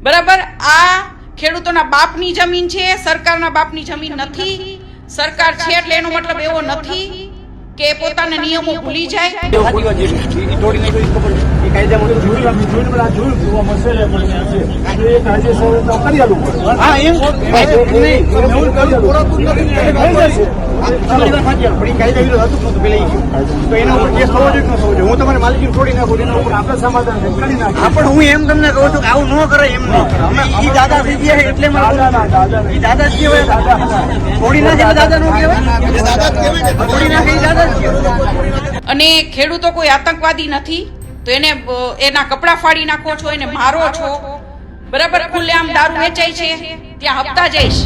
બરાબર આ ખેડૂતોના બાપની જમીન છે, સરકારના બાપની જમીન નથી। સરકાર છે એટલે એનો મતલબ એવો નથી કે પોતાના નિયમો ભૂલી જાય। હું તમારે માલિકી છોડી નાખું એના ઉપર આપણે સમાધાન કરી નાખીએ। પણ હું એમ તમને કહું છું કે આવું ન કરે, એમ નહીં। દાદા થઈ ગયા એટલે દાદા જ કહેવાય, છોડી નાખે દાદા નો કહેવાય, છોડી નાખે દાદા જ કહેવાય। અને ખેડૂતો કોઈ આતંકવાદી નથી તો એને એના કપડા ફાડી નાખો છો, એને મારો છો, બરાબર ખુલ્લેઆમ દારૂ વેચાય છે ત્યાં હપ્તા જઈશ।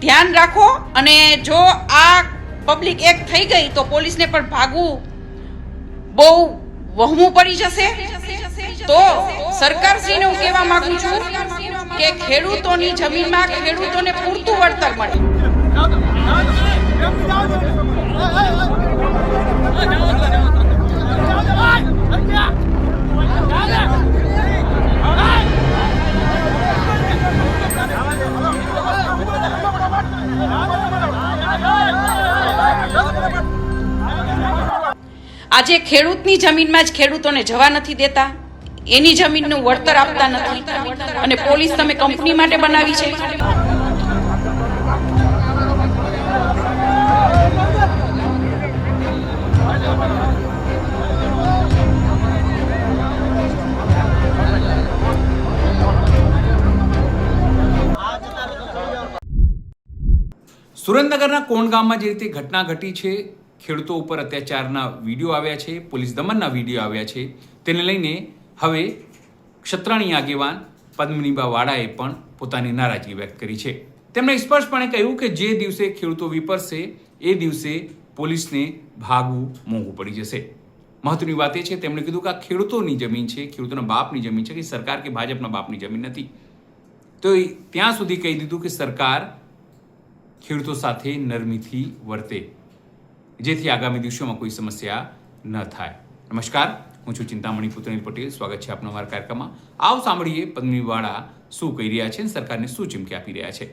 ધ્યાન રાખો અને જો આ પબ્લિક એક થઈ ગઈ તો પોલીસને પણ ભાગવું બહુ વહેમું પડી જશે। તો સરકારશ્રીને હું કહેવા માંગુ છું કે ખેડૂતોની જમીનમાં ખેડૂતોને પૂરતું વળતર મળે। આજે ખેડૂતની જમીનમાં જ ખેડૂતોને જવા નથી દેતા, એની જમીનનું વળતર આપતા નથી અને પોલીસ તમે કંપની માટે બનાવી છે। સુરેન્દ્રનગરના કોણ ગામમાં જે રીતે ઘટના ઘટી છે, ખેડૂતો ઉપર અત્યાચારના વિડીયો આવ્યા છે, પોલીસ દમનના વિડીયો આવ્યા છે, તેને લઈને હવે ક્ષત્રાણી આગેવાન પદ્મનીબા વાળાએ પણ પોતાની નારાજગી વ્યક્ત કરી છે। તેમણે સ્પષ્ટપણે કહ્યું કે જે દિવસે ખેડૂતો વિપરશે એ દિવસે પોલીસને ભાગવું મોંઘું પડી જશે। મહત્વની વાત એ છે, તેમણે કીધું કે આ ખેડૂતોની જમીન છે, ખેડૂતોના બાપની જમીન છે, કે સરકાર કે ભાજપના બાપની જમીન નથી। તો ત્યાં સુધી કહી દીધું કે સરકાર ખેડૂતો સાથે નરમીથી વર્તે જેથી આગામી દિવસોમાં કોઈ સમસ્યા ન થાય। નમસ્કાર, હું છું ચિંતામણી પુત્રનીલ પટેલ, સ્વાગત છે આપનો અમારા કાર્યક્રમમાં। આવો સાંભળીએ પદ્મનીવાળા શું કહી રહ્યા છે અને સરકારને શું ચીમકી આપી રહ્યા છે।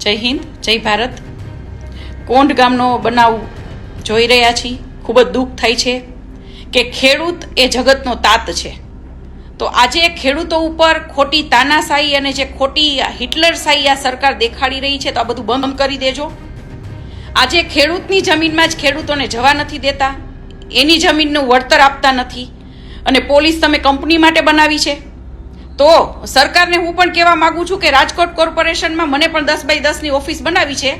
જય હિન્દ, જય ભારત। કોંઢ ગામનો બનાવ જોઈ રહ્યા છીએ, ખૂબ જ દુઃખ થાય છે કે ખેડૂત એ જગતનો તાત છે। તો આજે ખેડૂતો ઉપર ખોટી તાનાશાહી અને જે ખોટી હિટલરશાહી આ સરકાર દેખાડી રહી છે, તો આ બધું બંધ કરી દેજો। આજે ખેડૂતની જમીનમાં જ ખેડૂતોને જવા નથી દેતા, એની જમીનનું વળતર આપતા નથી અને પોલીસ તમે કંપની માટે બનાવી છે। તો સરકારને હું પણ કહેવા માંગુ છું કે રાજકોટ કોર્પોરેશનમાં મને પણ 10x10ની ઓફિસ બનાવી છે,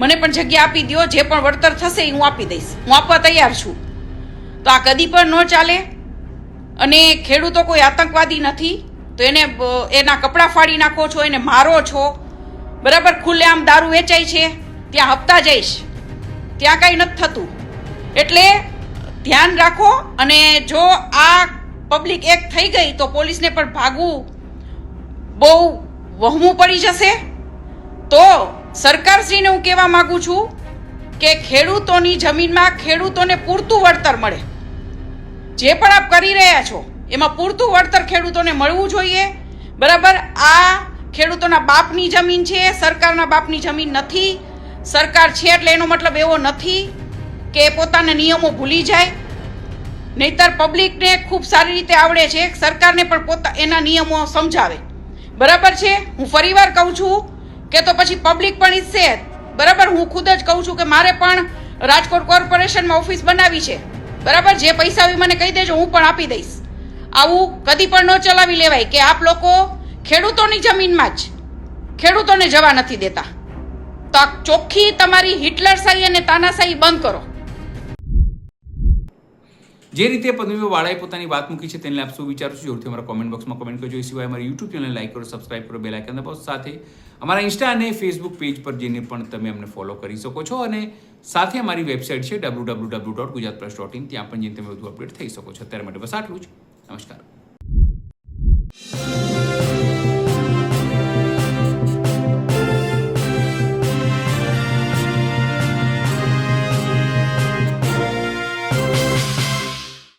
મને પણ જગ્યા આપી દો, જે પણ વળતર થશે એ હું આપી દઈશ, હું આપવા તૈયાર છું। તો આ કદી પણ ન ચાલે અને ખેડૂતો કોઈ આતંકવાદી નથી તો એને એના કપડા ફાડી નાખો છો, એને મારો છો, બરાબર ખુલ્લેઆમ દારૂ વેચાય છે ત્યાં હપ્તા જઈશ, ત્યાં કાંઈ નથી થતું। એટલે ધ્યાન રાખો અને જો આ પબ્લિક એક થઈ ગઈ તો પોલીસને પણ ભાગવું બહુ વહેમું પડી જશે। તો સરકારશ્રીને હું કહેવા માંગુ છું કે ખેડૂતોની જમીનમાં ખેડૂતોને પૂરતું વળતર મળે। જે પણ આપ કરી રહ્યા છો એમાં પૂરતું વળતર ખેડૂતોને મળવું જોઈએ, બરાબર આ ખેડૂતોના બાપની જમીન છે, સરકારના બાપની જમીન નથી। સરકાર છે એટલે એનો મતલબ એવો નથી કે પોતાના નિયમો ભૂલી જાય, નહીતર પબ્લિકને ખૂબ સારી રીતે આવડે છે, સરકારને પણ એના નિયમો સમજાવે, બરાબર છે। હું ફરીવાર કહું છું કે તો પછી પબ્લિક પણ ઈચ્છે, બરાબર હું ખુદ જ કહું છું કે મારે પણ રાજકોટ કોર્પોરેશનમાં ઓફિસ બનાવી છે, બરાબર જે પૈસા હોય મને કહી દેજો, હું પણ આપી દઈશ। આવું કદી પણ ન ચલાવી લેવાય કે આપ લોકો ખેડૂતોની જમીનમાં જ ખેડૂતોને જવા નથી દેતા। તો ચોખ્ખી તમારી હિટલરશાહી અને તાનાશાહી બંધ કરો। જે રીતે પદ્મનીબા વાળાએ પોતાની વાત મૂકી છે તેને આપ શું વિચારો છો જરૂરથી અમારા કોમેન્ટ બોક્સમાં કોમેન્ટ કરજો. એ સિવાય અમારી યુટ્યુબ ચેનલ લાઈક કરો, સબસ્ક્રાઇબ કરો, બેલ આઇકન દબાવો. સાથે અમારા ઇન્સ્ટા અને ફેસબુક પેજ પર જઈને પણ તમે અમને ફોલો કરી શકો છો અને સાથે અમારી વેબસાઇટ છે www.gujaratpress.in, ત્યાં પણ જઈને તમે વધુ અપડેટ થઈ શકો છો. અત્યારે માટે બસ આટલું જ. નમસ્કાર.